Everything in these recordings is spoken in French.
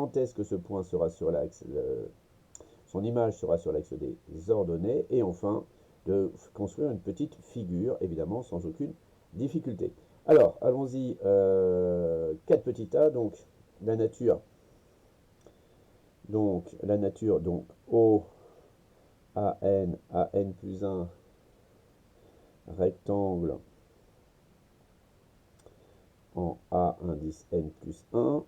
quand est-ce que ce point sera sur l'axe, son image sera sur l'axe des ordonnées, et enfin de construire une petite figure, évidemment sans aucune difficulté. Alors, allons-y, 4 petits A, donc la nature, donc O, AN plus 1, rectangle en A indice N plus 1.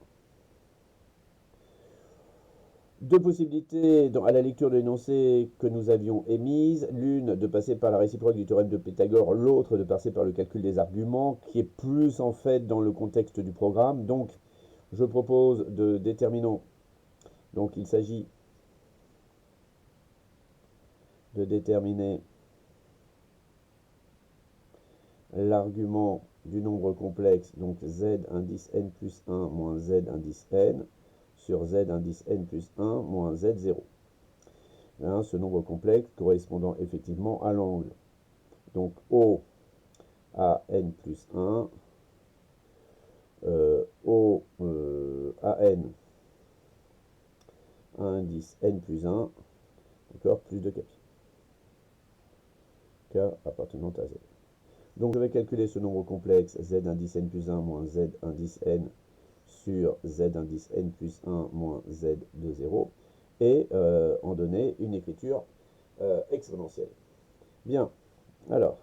Deux possibilités à la lecture de l'énoncé que nous avions émise. L'une de passer par la réciproque du théorème de Pythagore, l'autre de passer par le calcul des arguments, qui est plus en fait dans le contexte du programme. Donc, je propose de déterminer. Donc, il s'agit de déterminer l'argument du nombre complexe, donc z indice n plus 1 moins z indice n, sur z indice n plus 1 moins z0. Hein, ce nombre complexe correspondant effectivement à l'angle. Donc O à n plus 1, O à n à indice n plus 1, encore plus de K appartenant à Z. Donc je vais calculer ce nombre complexe z indice n plus 1 moins z indice n sur z indice n plus 1 moins z de 0 et en donner une écriture exponentielle. Bien, alors,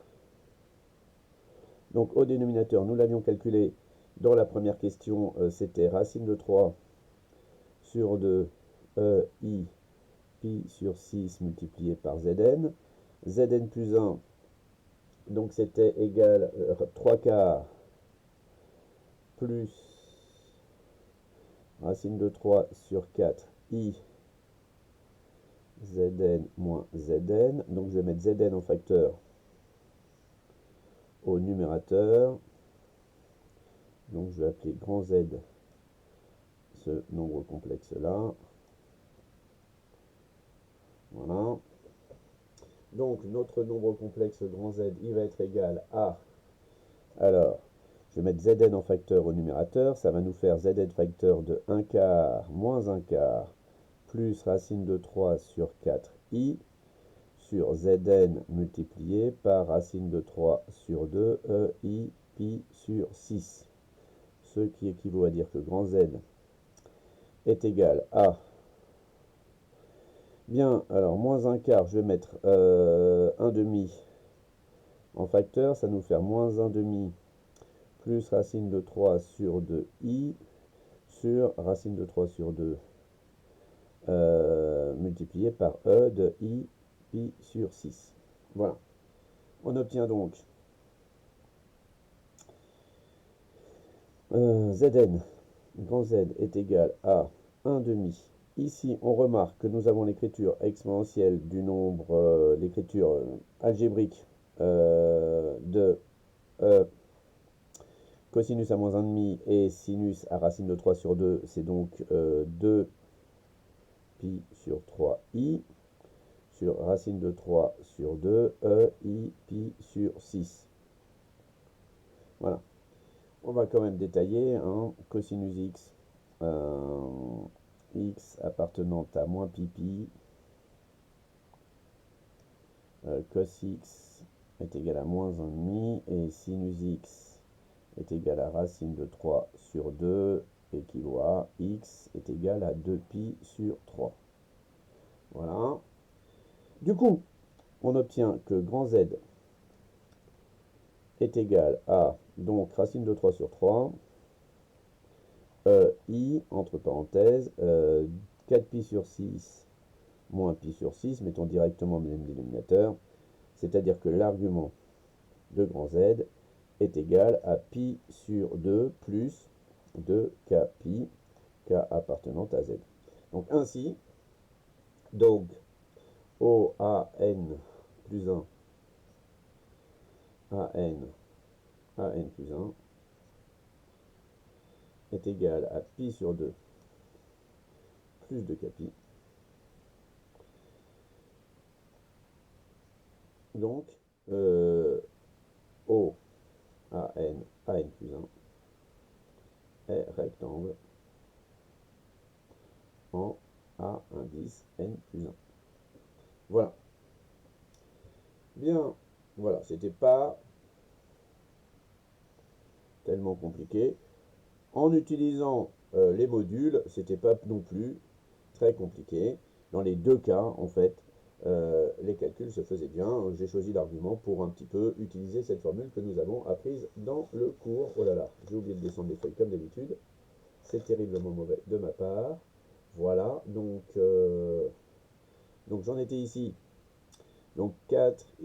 donc au dénominateur, nous l'avions calculé dans la première question, c'était racine de 3 sur 2 i pi sur 6 multiplié par zn. Zn plus 1, donc c'était égal 3 quarts plus racine de 3 sur 4 i zn moins zn. Donc je vais mettre zn en facteur au numérateur. Donc je vais appeler grand Z ce nombre complexe là. Voilà. Donc notre nombre complexe grand Z, il va être égal à... Alors, je vais mettre Zn en facteur au numérateur. Ça va nous faire Zn facteur de 1 quart moins 1 quart plus racine de 3 sur 4i sur Zn multiplié par racine de 3 sur 2 i pi sur 6. Ce qui équivaut à dire que grand Z est égal à... Bien, alors moins 1 quart, je vais mettre 1 demi en facteur, ça nous fait moins 1 demi plus racine de 3 sur 2i sur racine de 3 sur 2 multiplié par e de i pi sur 6. Voilà. On obtient donc Zn, grand Z est égal à 1 demi. Ici, on remarque que nous avons l'écriture exponentielle du nombre, l'écriture algébrique de cosinus à moins 1,5 et sinus à racine de 3 sur 2, c'est donc 2 pi sur 3i sur racine de 3 sur 2, i pi sur 6. Voilà. On va quand même détailler, hein, cosinus x, x appartenant à moins pi pi, cos x est égal à moins 1,5 et sinus x est égal à racine de 3 sur 2 équivaut à x est égal à 2 pi sur 3. Voilà. Du coup, on obtient que grand Z est égal à, donc, racine de 3 sur 3, i, entre parenthèses, 4 pi sur 6 moins pi sur 6, mettons directement le même dénominateur, c'est-à-dire que l'argument de grand Z est égal à pi sur 2 plus 2k pi, k appartenant à Z. Donc ainsi, donc, O a n plus 1 a n plus 1 est égal à pi sur 2 plus 2k pi. Donc, O a n plus 1 est rectangle en A indice n plus 1. Voilà. Bien, voilà, c'était pas tellement compliqué. En utilisant les modules, c'était pas non plus très compliqué. Dans les deux cas, en fait, les calculs se faisaient bien. J'ai choisi l'argument pour un petit peu utiliser cette formule que nous avons apprise dans le cours. Oh là là, j'ai oublié de descendre les feuilles comme d'habitude. C'est terriblement mauvais de ma part. Voilà, donc j'en étais ici. Donc 4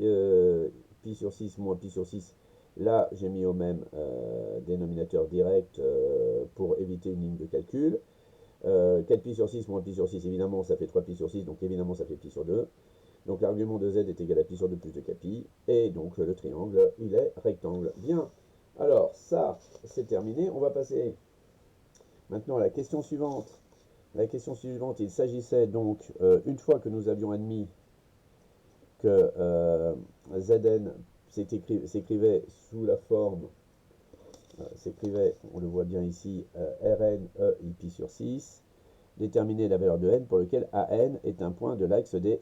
pi sur 6 moins pi sur 6. Là, j'ai mis au même dénominateur direct pour éviter une ligne de calcul. 4 pi sur 6 moins pi sur 6, évidemment, ça fait 3 pi sur 6, donc évidemment, ça fait pi sur 2. Donc l'argument de z est égal à pi sur 2 plus 2 pi, et donc le triangle, il est rectangle. Bien, alors ça, c'est terminé. On va passer maintenant à la question suivante. La question suivante, il s'agissait donc, une fois que nous avions admis que Zn s'écrivait sous la forme, on le voit bien ici, Rn e i pi sur 6, déterminer la valeur de n pour lequel An est un point de l'axe des